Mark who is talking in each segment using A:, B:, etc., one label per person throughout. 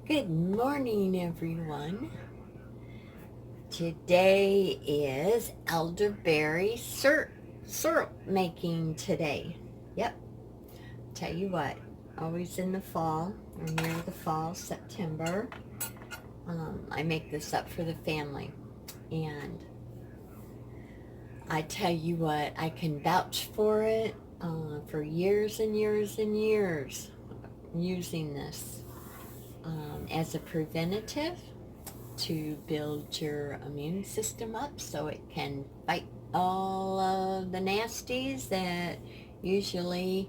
A: Good morning, everyone. Today is elderberry syrup making today. Yep, tell you what, always in the fall or near the fall, September, I make this up for the family. And I tell you what, I can vouch for it for years and years and years using this as a preventative to build your immune system up so it can fight all of the nasties that usually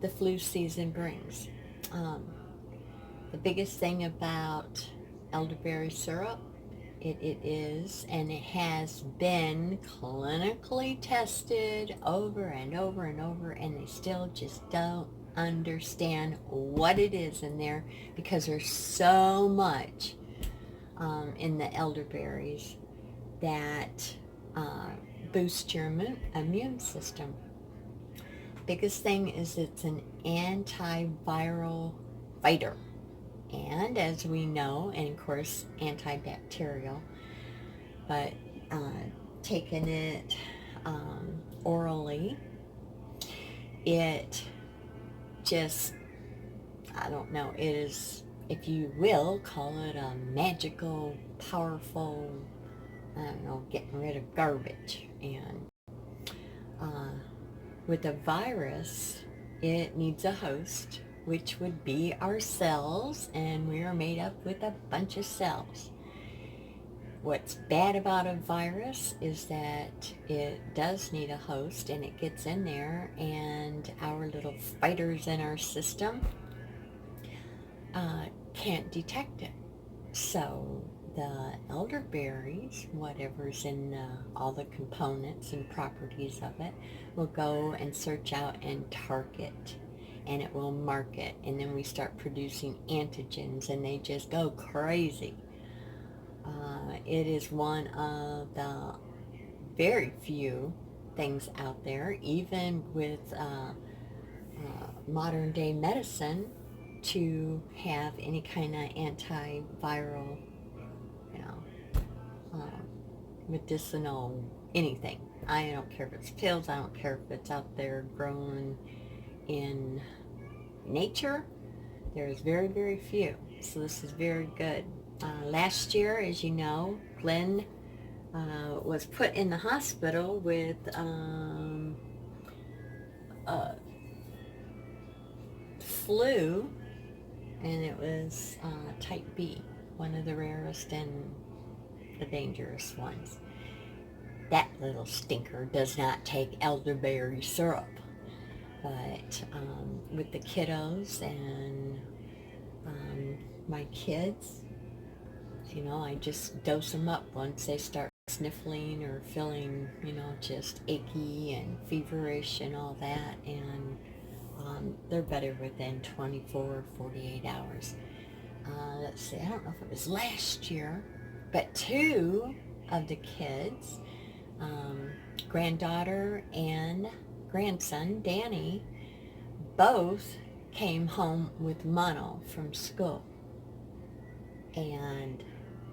A: the flu season brings. Um, the biggest thing about elderberry syrup, it is and it has been clinically tested over and over and over, and they still just don't understand what it is in there because there's so much in the elderberries that uh, boost your immune system. Biggest thing is it's an antiviral fighter, and as we know, and of course antibacterial, but uh, taking it orally, it just, I don't know, it is, if you will, call it a magical, powerful, I don't know, getting rid of garbage. And uh, with a virus, it needs a host, which would be our cells, and we are made up with a bunch of cells. What's bad about a virus is that it does need a host, and it gets in there, and our little fighters in our system can't detect it. So the elderberries, whatever's in all the components and properties of it, will go and search out and target, and it will mark it, and then we start producing antigens, and they just go crazy. It is one of the very few things out there, even with modern day medicine, to have any kind of antiviral, you know, um, medicinal anything. I don't care if it's pills, I don't care if it's out there grown in nature. There's very, very few. So this is very good. Last year, as you know, Glenn was put in the hospital with flu, and it was type B, one of the rarest and the dangerous ones. That little stinker does not take elderberry syrup. But with the kiddos and my kids, I just dose them up once they start sniffling or feeling, just achy and feverish and all that. And they're better within 24, 48 hours. Let's see, I don't know if it was last year, but two of the kids, granddaughter and grandson, Danny, both came home with mono from school. And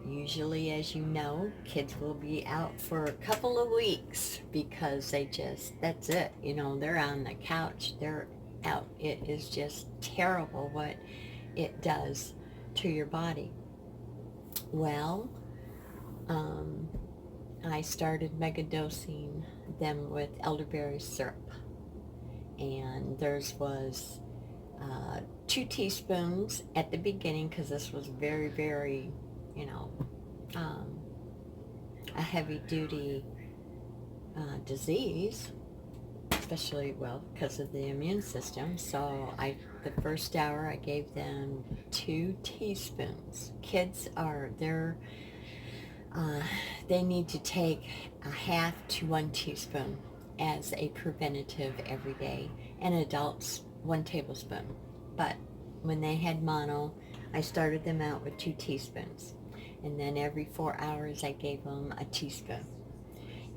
A: usually, as you know, kids will be out for a couple of weeks because that's it. They're on the couch, they're out. It is just terrible what it does to your body. Well, I started megadosing them with elderberry syrup, and theirs was 2 teaspoons at the beginning because this was very, very, um, a heavy duty disease, especially, well, because of the immune system. So the first hour I gave them 2 teaspoons. Kids they need to take a half to 1 teaspoon as a preventative every day, and adults 1 tablespoon. But when they had mono, I started them out with 2 teaspoons, and then every 4 hours I gave them a teaspoon.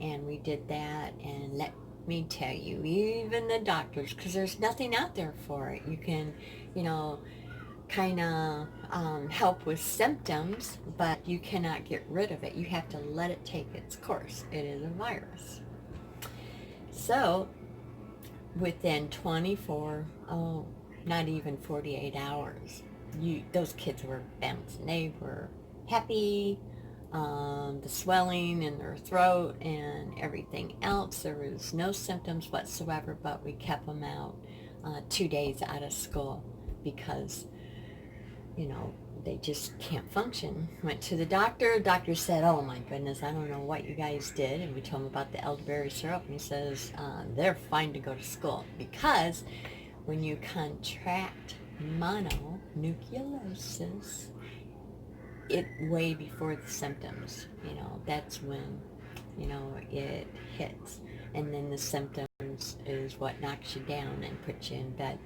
A: And we did that, and let me tell you, even the doctors, because there's nothing out there for it. You can, kind of help with symptoms, but you cannot get rid of it. You have to let it take its course. It is a virus. So within 24, not even 48 hours, those kids were bouncing. They were happy. The swelling in their throat and everything else. There was no symptoms whatsoever, but we kept them out 2 days out of school because, they just can't function. Went to the doctor. Doctor said, oh my goodness, I don't know what you guys did. And we told him about the elderberry syrup. And he says, they're fine to go to school because when you contract mononucleosis, it way before the symptoms, that's when, it hits. And then the symptoms is what knocks you down and puts you in bed.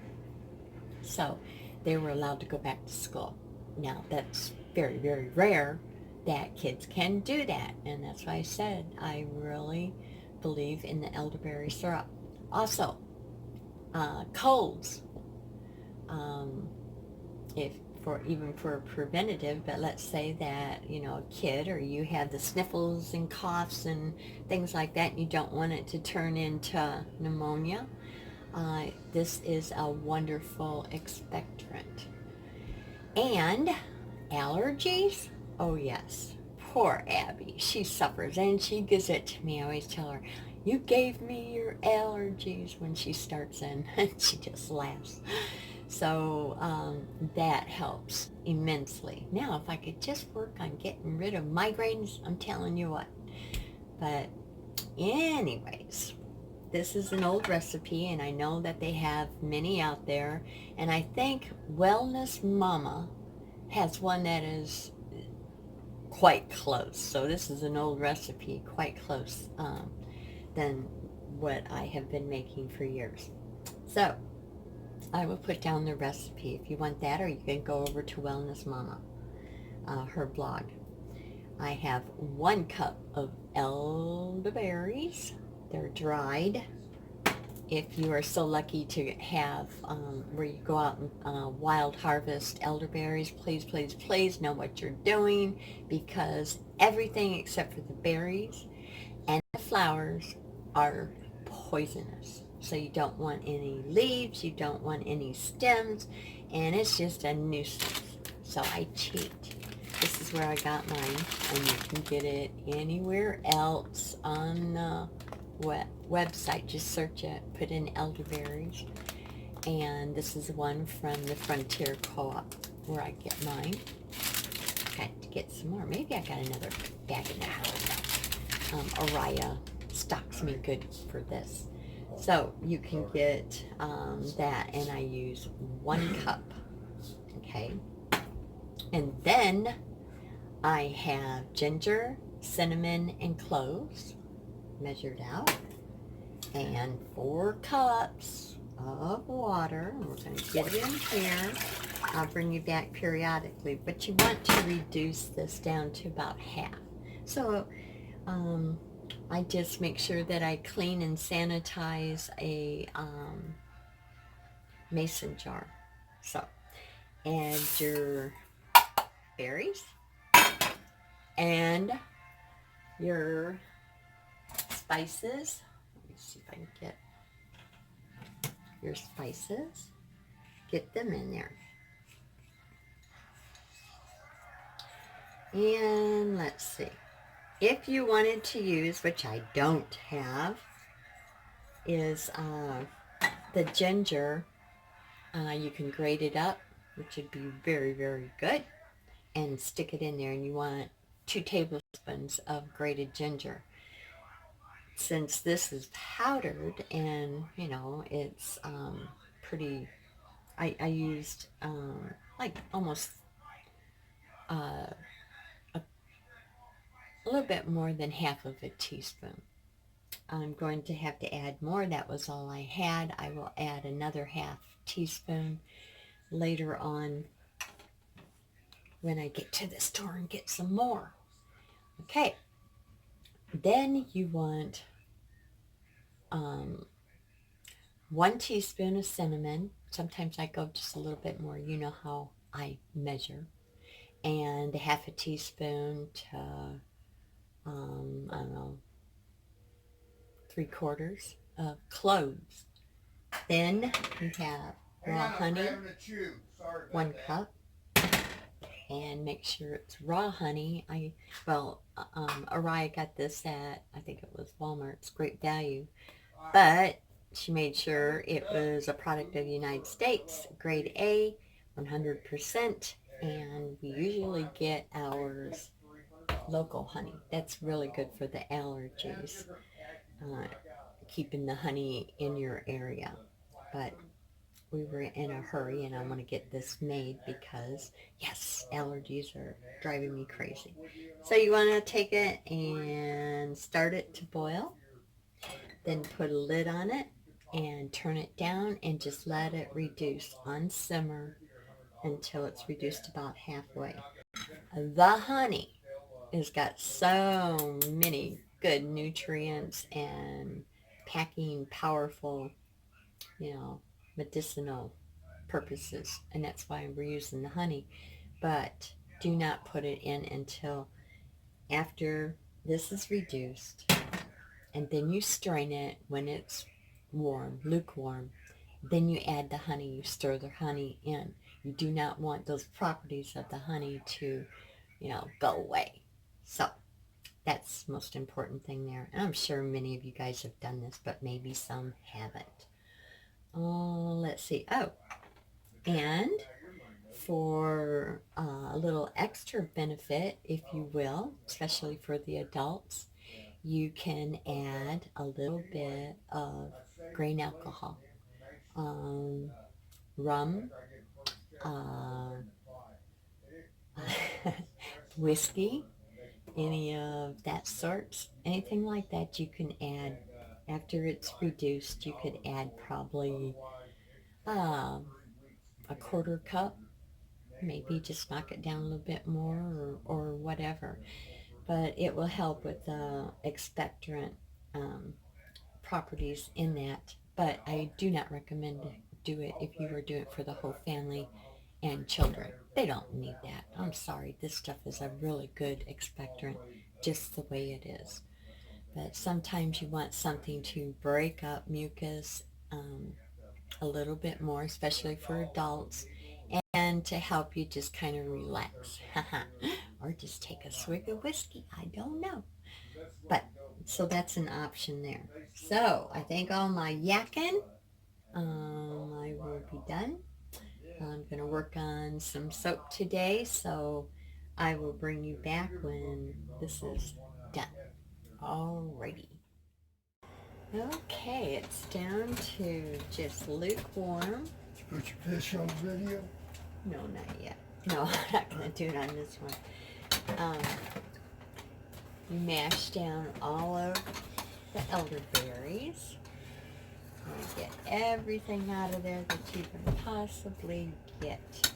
A: So they were allowed to go back to school. Now, that's very, very rare that kids can do that. And that's why I said I really believe in the elderberry syrup. Also, colds. Even for preventative, but let's say that, a kid or you have the sniffles and coughs and things like that, and you don't want it to turn into pneumonia. This is a wonderful expectorant. And allergies? Oh yes. Poor Abby. She suffers and she gives it to me. I always tell her, you gave me your allergies when she starts in. And she just laughs. So that helps immensely. Now, if I could just work on getting rid of migraines, I'm telling you what. But anyways, this is an old recipe, and I know that they have many out there. And I think Wellness Mama has one that is quite close. So this is an old recipe, quite close than what I have been making for years. So I will put down the recipe if you want that, or you can go over to Wellness Mama, her blog. I have 1 cup of elderberries. They're dried. If you are so lucky to have where you go out and wild harvest elderberries, please, please, please know what you're doing, because everything except for the berries and the flowers are poisonous. So you don't want any leaves, you don't want any stems, and it's just a nuisance. So I cheat. This is where I got mine, and you can get it anywhere else on the website. Just search it, put in elderberries, and this is one from the Frontier Co-op where I get mine. Had to get some more. Maybe I got another bag in the house. Araya stocks me good for this. So you can get that, and I use 1 cup, okay? And then I have ginger, cinnamon, and cloves measured out, and 4 cups of water. We're going to get it in here. I'll bring you back periodically, but you want to reduce this down to about half. So I just make sure that I clean and sanitize a mason jar. So add your berries and your spices. Let me see if I can get your spices. Get them in there. And let's see. If you wanted to use, which I don't have, is the ginger. You can grate it up, which would be very, very good, and stick it in there. And you want 2 tablespoons of grated ginger. Since this is powdered and, it's pretty, I used like almost a little bit more than half of a teaspoon. I'm going to have to add more. That was all I had. I will add another half teaspoon later on when I get to the store and get some more. Okay. Then you want 1 teaspoon of cinnamon. Sometimes I go just a little bit more. You know how I measure, and a half a teaspoon to, I don't know, 3/4 of cloves. Then you have raw honey, 1 cup, and make sure it's raw honey. Araya got this at, I think it was Walmart. It's great value, but she made sure it was a product of the United States, grade A, 100%, and we usually get ours local honey. That's really good for the allergies, keeping the honey in your area. But we were in a hurry, and I want to get this made because, yes, allergies are driving me crazy. So you want to take it and start it to boil, then put a lid on it and turn it down and just let it reduce on simmer until it's reduced about halfway. The honey has got so many good nutrients and packing powerful, medicinal purposes, and that's why we're using the honey. But do not put it in until after this is reduced, and then you strain it when it's warm, lukewarm. Then you add the honey. You stir the honey in. You do not want those properties of the honey to, go away. So that's the most important thing there. And I'm sure many of you guys have done this, but maybe some haven't. Let's see. Oh, and for a little extra benefit, if you will, especially for the adults, you can add a little bit of grain alcohol, rum, whiskey, any of that sorts, anything like that you can add. After it's reduced, you could add probably a 1/4 cup, maybe just knock it down a little bit more, or whatever. But it will help with the expectorant properties in that. But I do not recommend to do it if you were doing it for the whole family and children. They don't need that. I'm sorry. This stuff is a really good expectorant just the way it is. But sometimes you want something to break up mucus a little bit more, especially for adults, and to help you just kind of relax. Or just take a swig of whiskey. I don't know. But, so that's an option there. So, I think all my yakking, I will be done. I'm going to work on some soap today, so I will bring you back when this is done. Alrighty. Okay, it's down to just lukewarm.
B: Did you put your fish on video?
A: No, not yet. No, I'm not going to do it on this one. You mash down all of the elderberries. Get everything out of there that you can possibly get.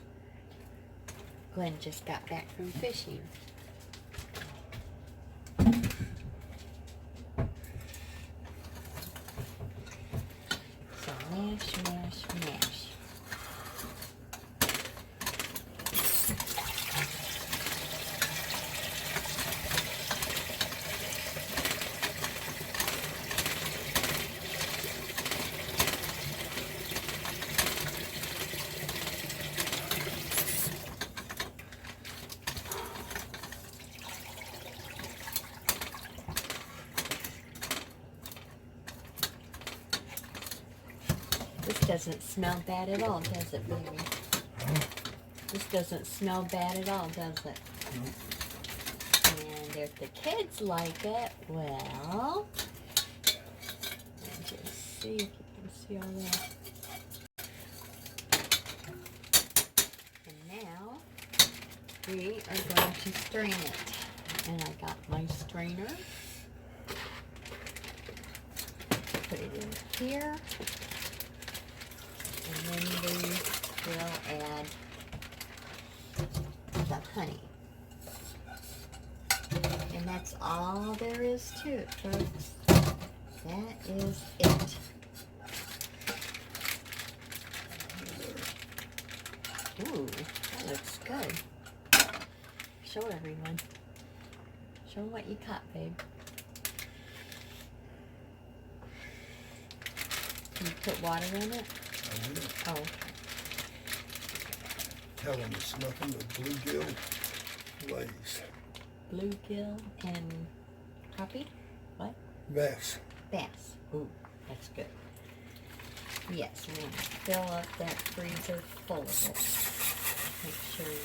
A: Glenn just got back from fishing. So mash, mash, mash. This doesn't smell bad at all, does it, baby? This doesn't smell bad at all, does it? And if the kids like it, well, let's just see if you can see all that. And now we are going to strain it. And I got my strainer. Put it in here. And then we will add the honey. And that's all there is to it, folks. That is it. Ooh, that looks good. Show everyone. Show them what you caught, babe. Can you put water in it?
B: I will.
A: Oh, okay.
B: Tell them it's nothing but bluegill lays.
A: Bluegill and crappie? What?
B: Bass.
A: Bass. Ooh, that's good. Yes, we're going to fill up that freezer full of it. Make sure you...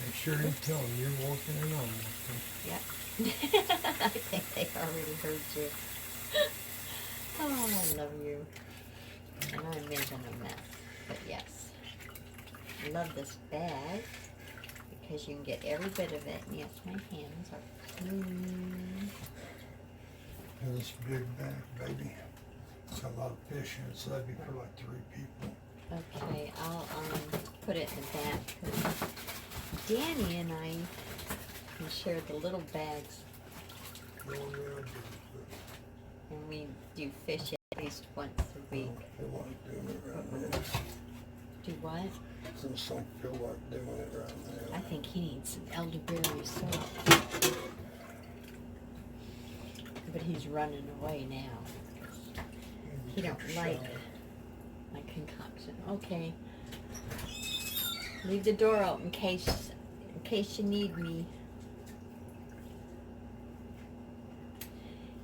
B: Make sure you tell them you're working and I'm working.
A: Yep. I think they already heard you. Oh, I love you. And I'm making a mess. But yes. I love this bag because you can get every bit of it. And yes, my hands are clean.
B: And this big bag, baby. It's got a lot of fish in it, so that'd be for like 3 people.
A: Okay, I'll put it in the back because Danny and I can share the little bags, and we do fish at least once a week.
B: I feel like doing it right now.
A: Do what?
B: Since I don't feel like doing it right now.
A: I think he needs some elderberry syrup. But he's running away now. He don't like my concoction. Okay. Leave the door open in case you need me.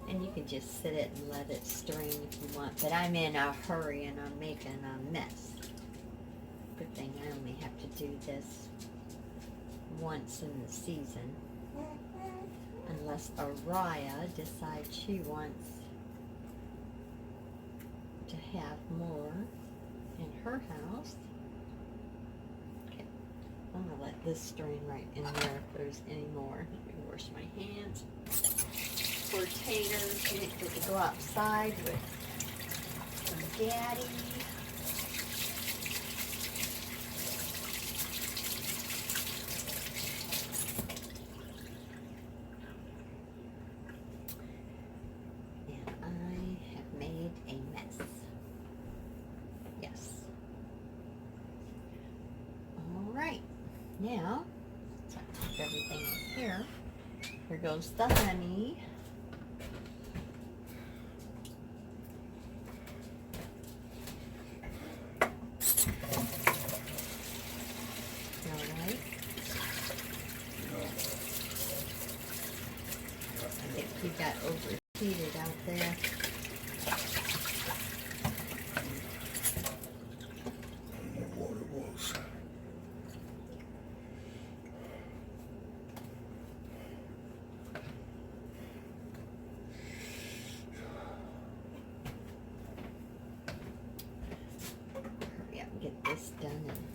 A: And you can just sit it and let it strain if you want. But I'm in a hurry and I'm making a mess. Good thing I only have to do this once in the season. Unless Araya decides she wants to have more in her house. Okay, I'm gonna let this strain right in there if there's any more. Let me wash my hands. For taters, you get to go outside with some daddy. Now, so I put everything in here. Here goes the honey. Alright. I think he got overheated out there. Get this done, and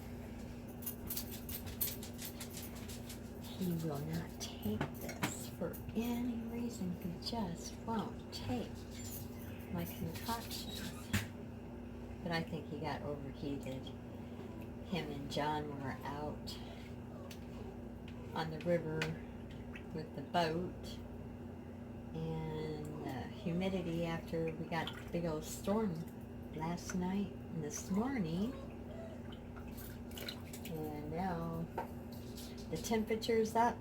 A: he will not take this for any reason. He just won't take my concoctions. But I think he got overheated. Him and John were out on the river with the boat, and the humidity after we got the big old storm last night and this morning. And now the temperature's up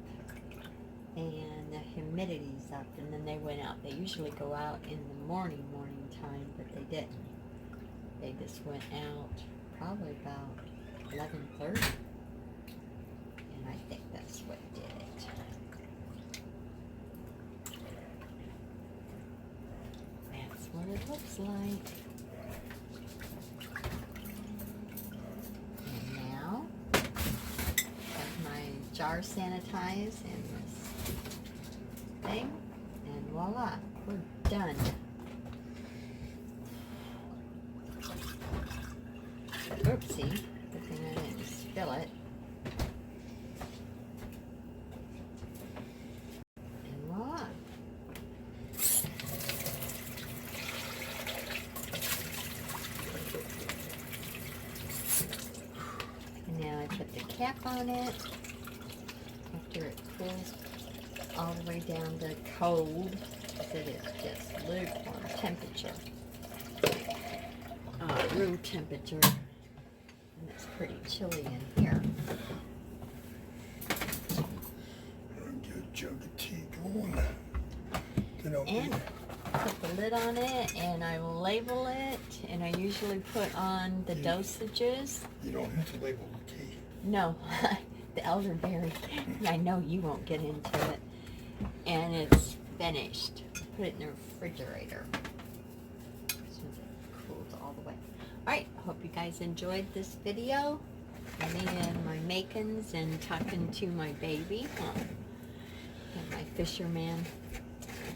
A: and the humidity's up, and then they went out. They usually go out in the morning time, but they didn't. They just went out probably about 11:30, and I think that's what did it. That's what it looks like. Jar sanitize in this thing, and voila, we're done. Oopsie, good thing I didn't spill it. And voila. And now I put the cap on it. After it cools all the way down to cold, because it is just lukewarm temperature, room temperature, and it's pretty chilly in here.
B: jug of tea going. They don't
A: And
B: need-
A: put the lid on it, and I will label it, and I usually put on the dosages.
B: You don't have to label the tea.
A: No, the elderberry. I know you won't get into it. And it's finished. Put it in the refrigerator so it cools all the way. Alright, hope you guys enjoyed this video. Me and my makings and talking to my baby. And my fisherman.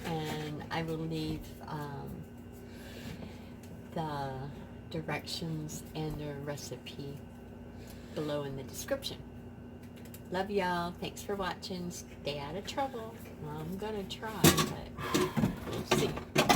A: And I will leave the directions and the recipe below in the description. Love y'all. Thanks for watching. Stay out of trouble. I'm gonna try, but we'll see.